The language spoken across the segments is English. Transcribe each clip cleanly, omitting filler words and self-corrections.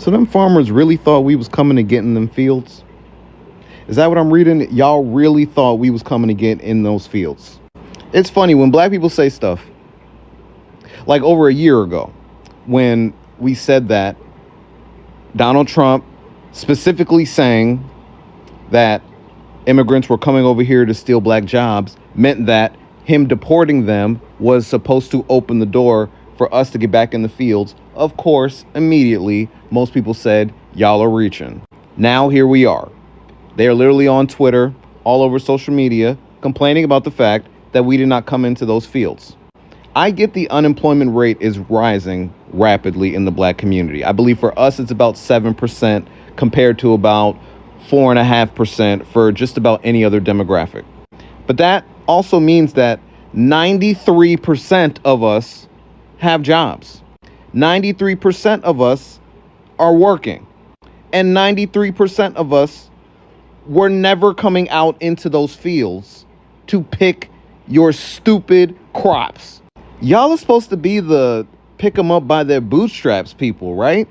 So them farmers really thought we was coming to get in them fields? Is that what I'm reading? Y'all really thought we was coming to get in those fields? It's funny when black people say stuff like over a year ago when we said that Donald Trump specifically saying that immigrants were coming over here to steal black jobs meant that him deporting them was supposed to open the door for us to get back in the fields. Of course, immediately, most people said, y'all are reaching. Now here we are. They are literally on Twitter, all over social media, complaining about the fact that we did not come into those fields. I get the unemployment rate is rising rapidly in the black community. I believe for us, it's about 7% compared to about 4.5% for just about any other demographic. But that also means that 93% of us have jobs. 93% of us are working. And 93% of us were never coming out into those fields to pick your stupid crops. Y'all are supposed to be the pick them up by their bootstraps people, right?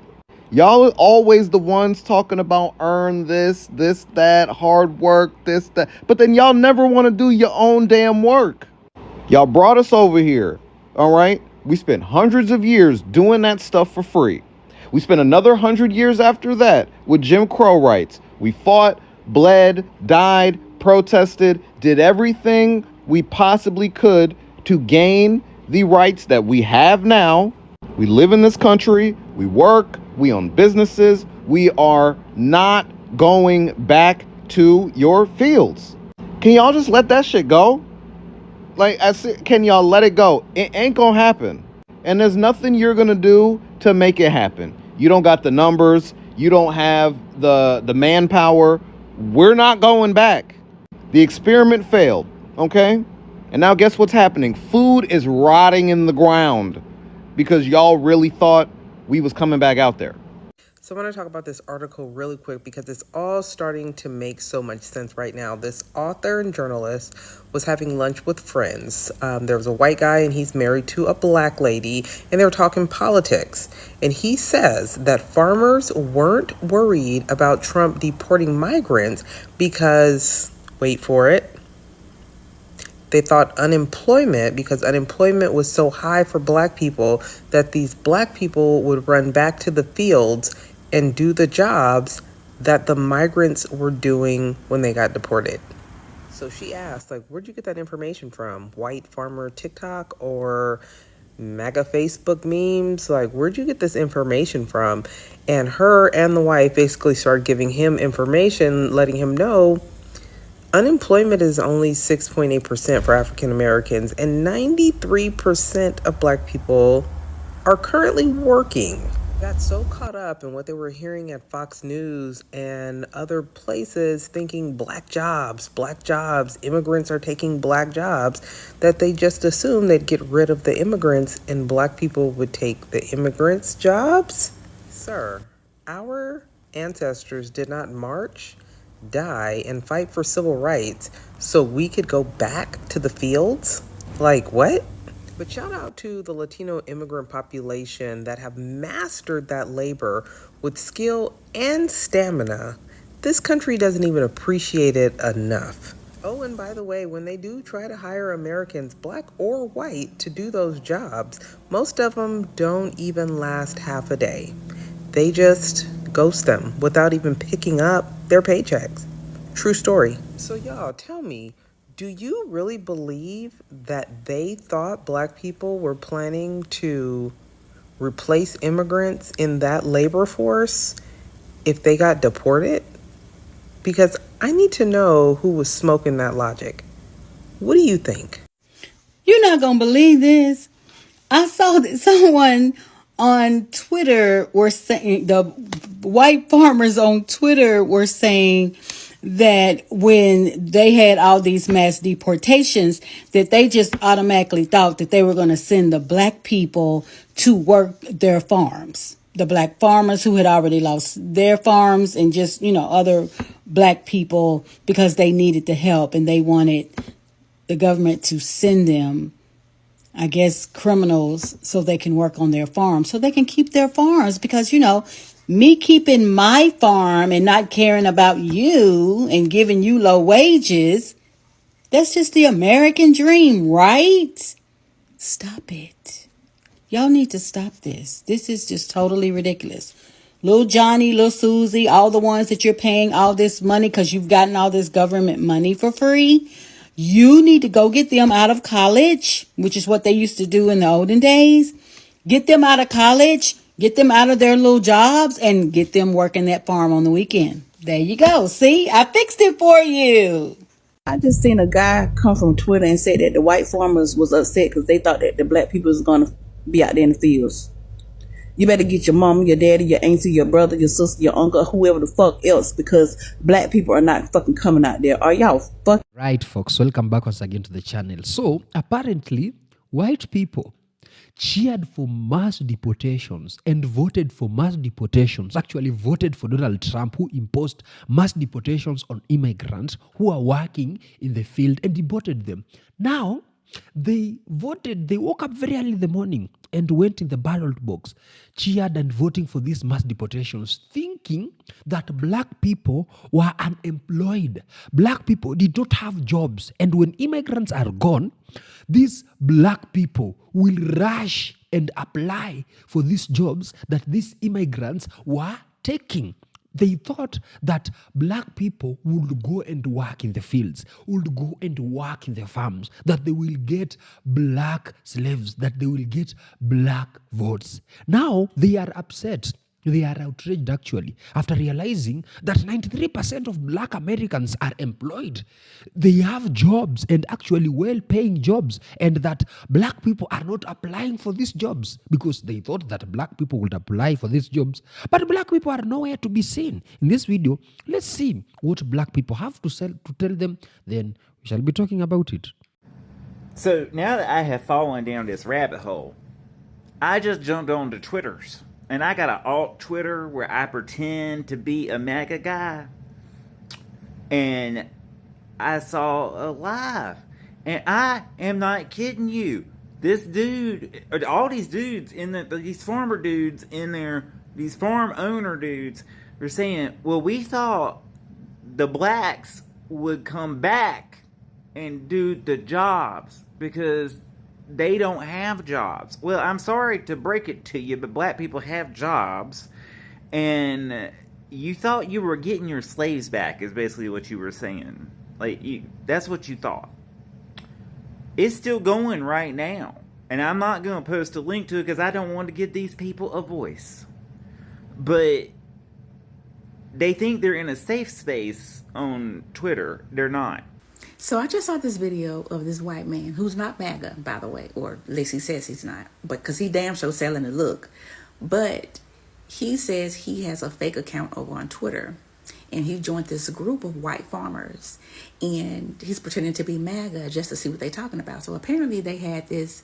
Y'all are always the ones talking about earn this, that, hard work, this, that. But then y'all never want to do your own damn work. Y'all brought us over here, all right? We spent hundreds of years doing that stuff for free. We spent another 100 years after that with Jim Crow rights. We fought, bled, died, protested, did everything we possibly could to gain the rights that we have now. We live in this country, we work, we own businesses. We are not going back to your fields. Can y'all just let that shit go? Can y'all let it go? It ain't gonna happen. And there's nothing you're gonna do to make it happen. You don't got the numbers. You don't have the manpower. We're not going back. The experiment failed, okay? And now guess what's happening? Food is rotting in the ground because y'all really thought we was coming back out there. So I want to talk about this article really quick because it's all starting to make so much sense right now. This author and journalist was having lunch with friends. There was a white guy and he's married to a black lady and they were talking politics. And he says that farmers weren't worried about Trump deporting migrants because, wait for it, they thought because unemployment was so high for black people that these black people would run back to the fields and do the jobs that the migrants were doing when they got deported. So she asked, where'd you get that information from? White farmer TikTok or MAGA Facebook memes? Where'd you get this information from? And her and the wife basically started giving him information, letting him know unemployment is only 6.8% for African Americans, and 93% of black people are currently working. Got so caught up in what they were hearing at Fox News and other places, thinking black jobs, immigrants are taking black jobs, that they just assumed they'd get rid of the immigrants and black people would take the immigrants' jobs. Sir, our ancestors did not march, die, and fight for civil rights so we could go back to the fields? What? But shout out to the Latino immigrant population that have mastered that labor with skill and stamina. This country doesn't even appreciate it enough. Oh, and by the way, when they do try to hire Americans, black or white, to do those jobs, most of them don't even last half a day. They just ghost them without even picking up their paychecks. True story. So y'all, tell me, do you really believe that they thought black people were planning to replace immigrants in that labor force if they got deported? Because I need to know who was smoking that logic. What do you think? You're not going to believe this. I saw that someone on Twitter were saying, the white farmers on Twitter were saying that when they had all these mass deportations, that they just automatically thought that they were going to send the black people to work their farms. The black farmers who had already lost their farms and just, other black people because they needed the help and they wanted the government to send them, I guess, criminals so they can work on their farms, so they can keep their farms because, Me keeping my farm and not caring about you and giving you low wages, that's just the American dream, right? Stop it. Y'all need to stop this. This is just totally ridiculous. Little Johnny, little Susie, all the ones that you're paying all this money because you've gotten all this government money for free. You need to go get them out of college, which is what they used to do in the olden days. Get them out of college, get them out of their little jobs, and get them working that farm on the weekend. There you go. See, I fixed it for you. I just seen a guy come from Twitter and say that the white farmers was upset because they thought that the black people was going to be out there in the fields. You better get your mom, your daddy, your auntie, your brother, your sister, your uncle, whoever the fuck else, because black people are not fucking coming out there. Are y'all fucking... Right, folks, welcome back once again to the channel. So, apparently, white people cheered for mass deportations and voted for mass deportations, actually voted for Donald Trump, who imposed mass deportations on immigrants who are working in the field and deported them. Now, they woke up very early in the morning and went in the ballot box, cheered and voting for these mass deportations, thinking that black people were unemployed. Black people did not have jobs. And when immigrants are gone, these black people will rush and apply for these jobs that these immigrants were taking. They thought that black people would go and work in the fields, would go and work in the farms, that they will get black slaves, that they will get black votes. Now they are upset. They are outraged actually after realizing that 93% of black Americans are employed. They have jobs and actually well-paying jobs, and that black people are not applying for these jobs because they thought that black people would apply for these jobs. But black people are nowhere to be seen. In this video, let's see what black people have to tell them. Then we shall be talking about it. So now that I have fallen down this rabbit hole, I just jumped onto Twitter's. And I got an alt Twitter where I pretend to be a MAGA guy. And I saw a live. And I am not kidding you. This dude, all these dudes, these farmer dudes in there, these farm owner dudes, are saying, well, we thought the blacks would come back and do the jobs because they don't have jobs. Well, I'm sorry to break it to you, but black people have jobs, and you thought you were getting your slaves back is basically what you were saying. That's what you thought. It's still going right now, and I'm not going to post a link to it because I don't want to give these people a voice. But they think they're in a safe space on Twitter. They're not. So I just saw this video of this white man who's not MAGA, by the way, or at least he says he's not, but because he damn sure selling the look. But he says he has a fake account over on Twitter, and he joined this group of white farmers, and he's pretending to be MAGA just to see what they're talking about. So apparently they had this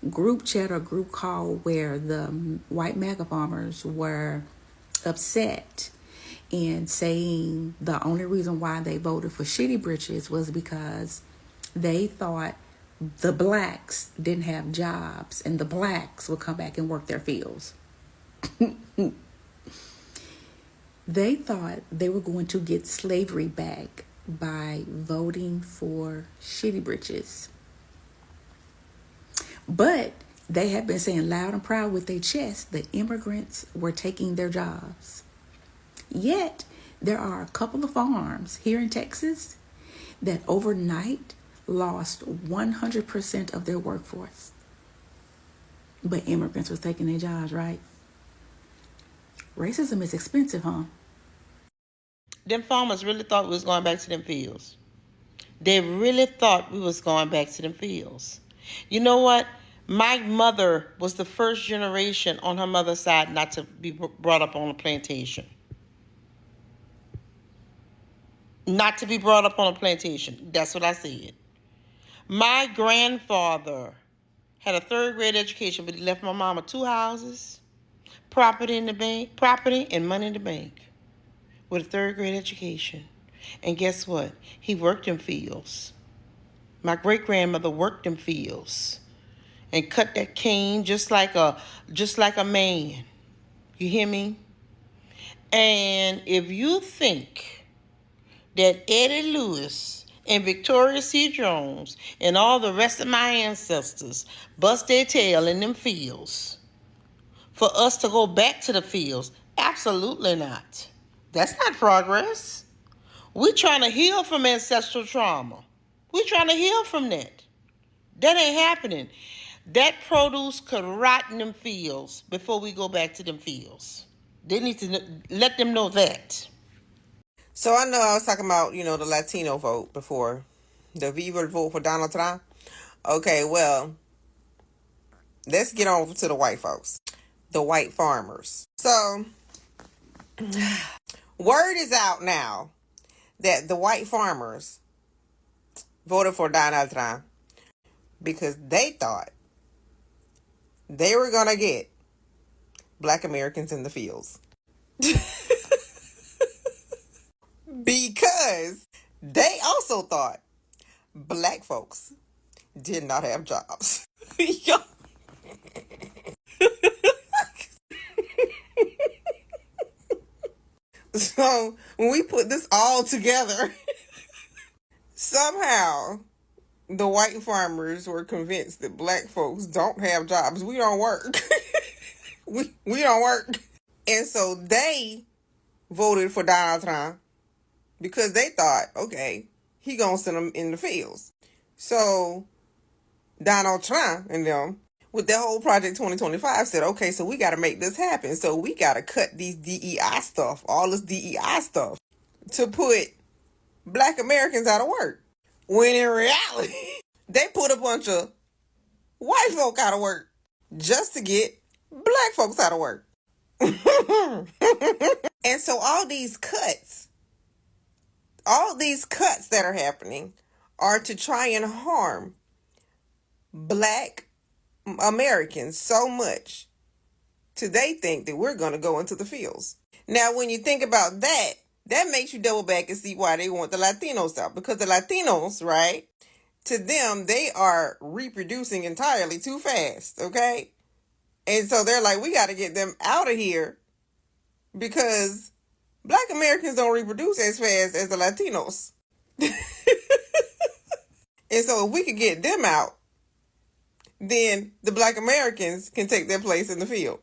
group chat or group call where the white MAGA farmers were upset and saying the only reason why they voted for shitty britches was because they thought the blacks didn't have jobs and the blacks would come back and work their fields. They thought they were going to get slavery back by voting for shitty britches. But they have been saying loud and proud with their chest that immigrants were taking their jobs. Yet, there are a couple of farms here in Texas that overnight lost 100% of their workforce. But immigrants was taking their jobs, right? Racism is expensive, huh? Them farmers really thought we was going back to them fields. They really thought we was going back to them fields. You know what? My mother was the first generation on her mother's side not to be brought up on a plantation. Not to be brought up on a plantation. That's what I said. My grandfather had a third grade education, but he left my mama 2 houses, property in the bank, property and money in the bank, with a third grade education. And guess what? He worked in fields. My great grandmother worked in fields and cut that cane just like a man. You hear me? And if you think that Eddie Lewis and Victoria C. Jones and all the rest of my ancestors bust their tail in them fields for us to go back to the fields, absolutely not. That's not progress. We're trying to heal from ancestral trauma. We're trying to heal from that. That ain't happening. That produce could rot in them fields before we go back to them fields. They need to let them know that. So I know I was talking about, the Latino vote before. The Viva vote for Donald Trump. Okay, well, let's get on to the white folks. The white farmers. So, word is out now that the white farmers voted for Donald Trump because they thought they were going to get Black Americans in the fields. Because they also thought Black folks did not have jobs. So when we put this all together, somehow the white farmers were convinced that Black folks don't have jobs. We don't work. we don't work. And so they voted for Donald Trump because they thought, okay, he gonna send them in the fields. So Donald Trump and them, with the whole Project 2025, said, okay, so we got to make this happen. So we got to cut these DEI stuff, all this DEI stuff, to put Black Americans out of work. When in reality, they put a bunch of white folk out of work just to get Black folks out of work. And so all these cuts that are happening are to try and harm Black Americans so much till they think that we're going to go into the fields. Now, when you think about that, that makes you double back and see why they want the Latinos out. Because the Latinos, right, to them, they are reproducing entirely too fast, okay? And so they're like, we got to get them out of here because Black Americans don't reproduce as fast as the Latinos. And so if we could get them out, then the Black Americans can take their place in the field.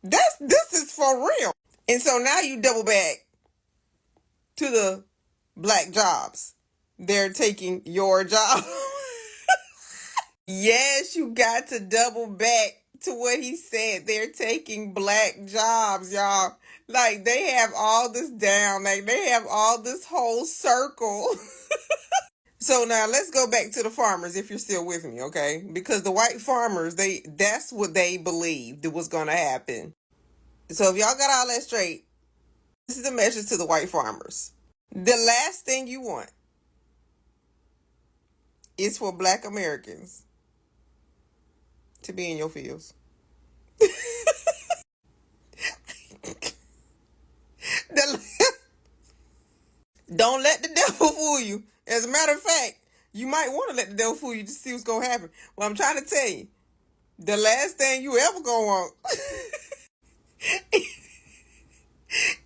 This is for real. And so now you double back to the Black jobs. They're taking your job. Yes, you got to double back to what he said. They're taking Black jobs, y'all. Like, they have all this down. Like, they have all this whole circle. So now let's go back to the farmers if you're still with me, okay? Because the white farmers, that's what they believed was going to happen. So if y'all got all that straight, this is the message to the white farmers. The last thing you want is for Black Americans to be in your fields. Don't let the devil fool you. As a matter of fact, you might want to let the devil fool you to see what's going to happen. Well, I'm trying to tell you, the last thing you ever going to want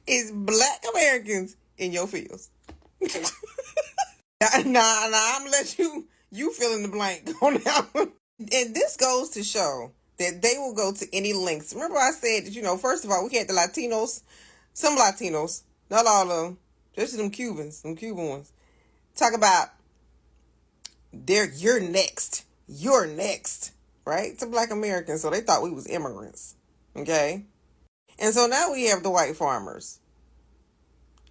is Black Americans in your fields. Nah, I'm going to let you fill in the blank on that one. And this goes to show that they will go to any lengths. Remember I said that, first of all, we had the Latinos, some Latinos, not all of them, just them Cuban ones, talk about you're next, right? To Black Americans. So they thought we was immigrants, okay? And so now we have the white farmers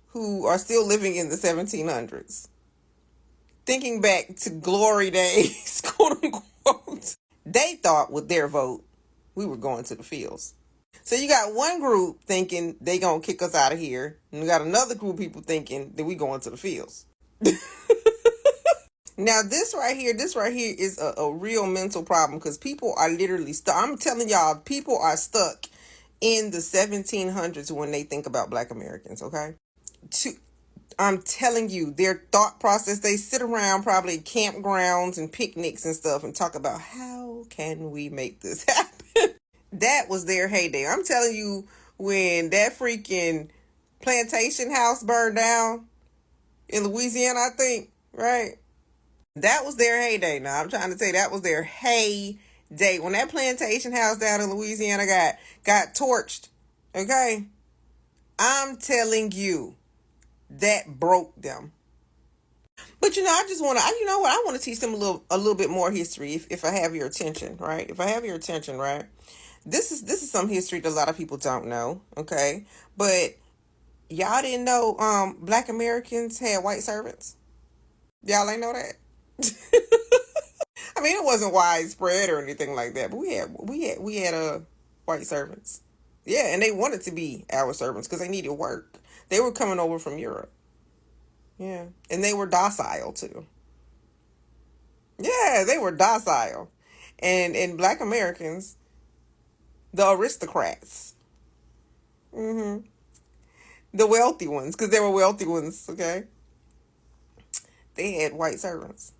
who are still living in the 1700s, thinking back to glory days, quote unquote. They thought with their vote, we were going to the fields. So you got one group thinking they gonna kick us out of here, and you got another group of people thinking that we going to the fields. Now this right here is a real mental problem because people are literally stuck. I'm telling y'all, people are stuck in the 1700s when they think about Black Americans, okay? I'm telling you, their thought process, they sit around probably campgrounds and picnics and stuff and talk about how can we make this happen? That was their heyday. I'm telling you, when that freaking plantation house burned down in Louisiana, I think, right? That was their heyday. Now I'm trying to say that was their heyday when that plantation house down in Louisiana got torched. Okay, I'm telling you, that broke them. But I just want to. You know what? I want to teach them a little bit more history if I have your attention, right? If I have your attention, right? This is some history that a lot of people don't know. Okay, but y'all didn't know Black Americans had white servants. Y'all ain't know that. I mean, it wasn't widespread or anything like that, but we had white servants. Yeah, and they wanted to be our servants because they needed work. They were coming over from Europe. Yeah, and they were docile too. Yeah, they were docile, and Black Americans, the aristocrats, the wealthy ones, because they were wealthy ones. Okay, they had white servants.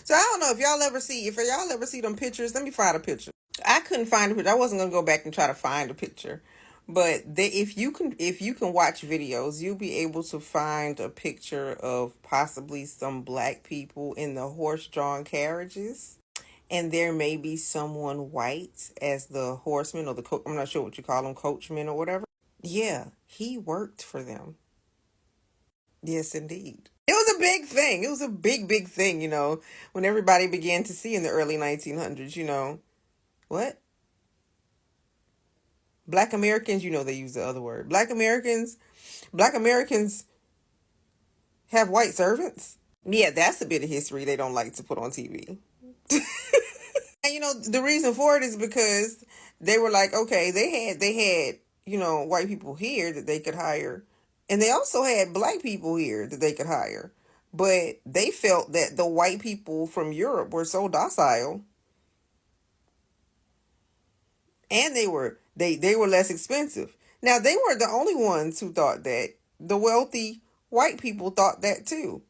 So I don't know if y'all ever see them pictures. Let me find a picture. I couldn't find a picture. I wasn't gonna go back and try to find a picture, but if you can watch videos, you'll be able to find a picture of possibly some black people in the horse-drawn carriages, and there may be someone white as the horseman or the coach. I'm not sure what you call them, coachman or whatever. Yeah, he worked for them. Yes, indeed. It was a big thing. It was a big thing, when everybody began to see in the early 1900s, what? Black Americans, they use the other word. Black Americans have white servants. Yeah, that's a bit of history they don't like to put on TV. And the reason for it is because they were like, okay, they had white people here that they could hire, and they also had black people here that they could hire. But they felt that the white people from Europe were so docile, and they were less expensive. Now, they weren't the only ones who thought that. The wealthy white people thought that too.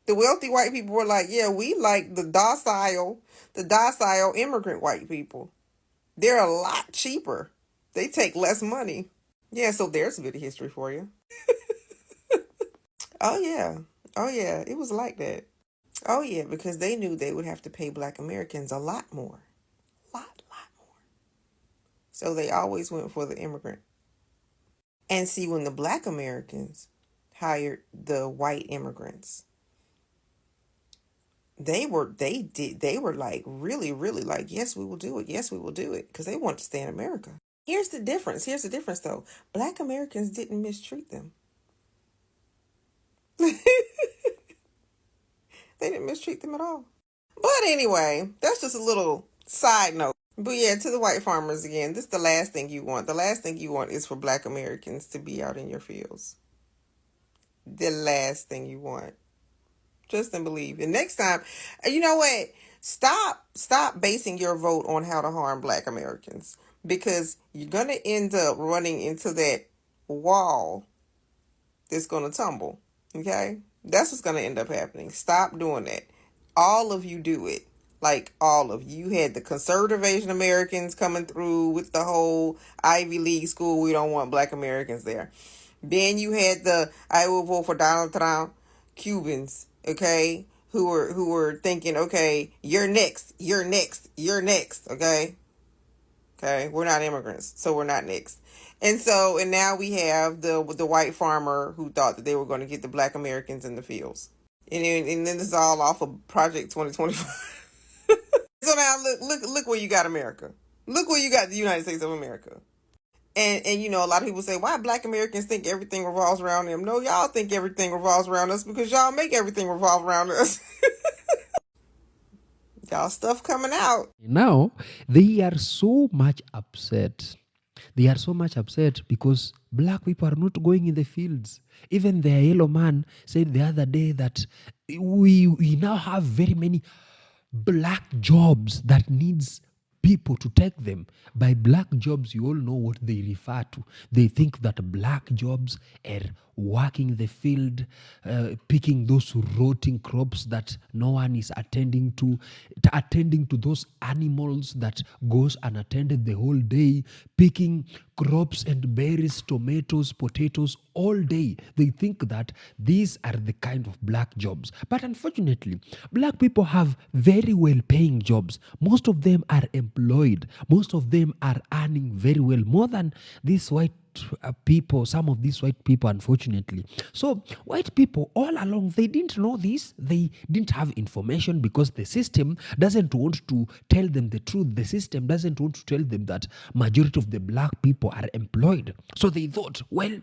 The wealthy white people were like, yeah, we like the docile immigrant white people. They're a lot cheaper. They take less money. Yeah, so there's a bit of history for you. Oh yeah. Oh yeah, it was like that. Oh yeah, because they knew they would have to pay Black Americans a lot more. Lot more. So they always went for the immigrant. And see, when the Black Americans hired the white immigrants, they were like really like, yes, we will do it. Yes, we will do it, because they want to stay in America. Here's the difference. Here's the difference though. Black Americans didn't mistreat them. They didn't mistreat them at all. But anyway, that's just a little side note. But yeah, to the white farmers again, this is the last thing you want. The last thing you want is for Black Americans to be out in your fields. The last thing you want. Trust and believe. And next time, you know what? Stop basing your vote on how to harm Black Americans, because you're going to end up running into that wall that's going to tumble. Okay? That's what's going to end up happening. Stop doing that. All of you do it. Like, all of you. You had the conservative Asian Americans coming through with the whole Ivy League school. We don't want Black Americans there. Then you had the I will vote for Donald Trump Cubans, okay, who were thinking, okay, you're next, okay? Okay, we're not immigrants, so we're not next. And now we have the white farmer who thought that they were going to get the Black Americans in the fields. And then this is all off of Project 2025. So now look where you got America. Look where you got the United States of America. And a lot of people say, why Black Americans think everything revolves around them? No, y'all think everything revolves around us because y'all make everything revolve around us. Y'all stuff coming out. Now, they are so much upset. They are so much upset because black people are not going in the fields. Even their yellow man said the other day that we now have very many black jobs that needs people to take them. By black jobs, you all know what they refer to. They think that black jobs are working the field, picking those rotting crops that no one is attending to those animals that goes unattended the whole day, picking crops and berries, tomatoes, potatoes all day. They think that these are the kind of black jobs. But unfortunately, black people have very well paying jobs. Most of them are employed. Most of them are earning very well, more than these white people, some of these white people, unfortunately. So white people all along, they didn't know this. They didn't have information because the system doesn't want to tell them the truth. The system doesn't want to tell them that majority of the black people are employed. So they thought, well,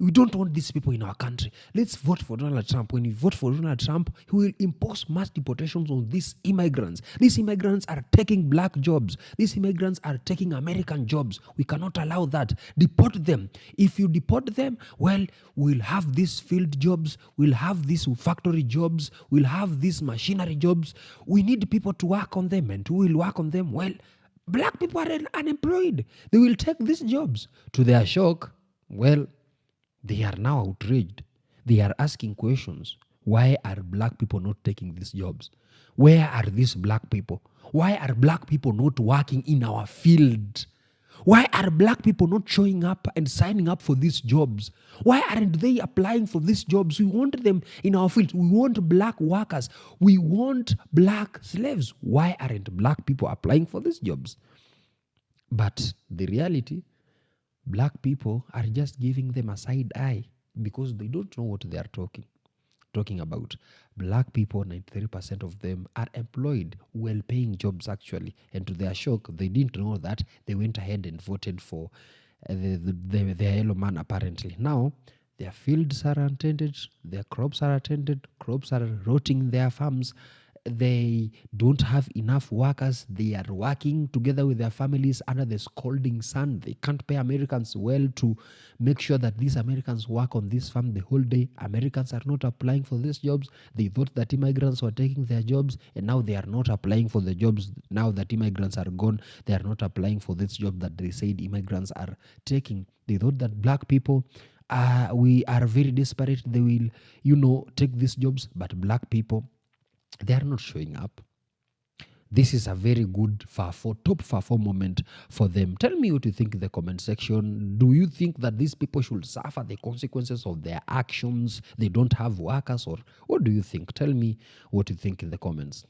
we don't want these people in our country. Let's vote for Donald Trump. When we vote for Donald Trump, he will impose mass deportations on these immigrants. These immigrants are taking black jobs. These immigrants are taking American jobs. We cannot allow that. Deport them. If you deport them, well, we'll have these field jobs. We'll have these factory jobs. We'll have these machinery jobs. We need people to work on them, and who will work on them? Well, black people are unemployed. They will take these jobs. To their shock, well, they are now outraged. They are asking questions. Why are black people not taking these jobs? Where are these black people? Why are black people not working in our field? Why are black people not showing up and signing up for these jobs? Why aren't they applying for these jobs? We want them in our field. We want black workers. We want black slaves. Why aren't black people applying for these jobs? But the reality, black people are just giving them a side eye because they don't know what they are talking about. Black people, 93% of them are employed, well-paying jobs actually. And to their shock, they didn't know that. They went ahead and voted for the yellow man apparently. Now, their fields are untended, their crops are attended, crops are rotting in their farms. They don't have enough workers. They are working together with their families under the scalding sun. They can't pay Americans well to make sure that these Americans work on this farm the whole day. Americans are not applying for these jobs. They thought that immigrants were taking their jobs, and now they are not applying for the jobs. Now that immigrants are gone, they are not applying for this job that they said immigrants are taking. They thought that black people, we are very desperate. They will, take these jobs, but black people, they are not showing up. This is a very good top far four moment for them. Tell me what you think in the comment section. Do you think that these people should suffer the consequences of their actions? They don't have workers, or what do you think? Tell me what you think in the comments.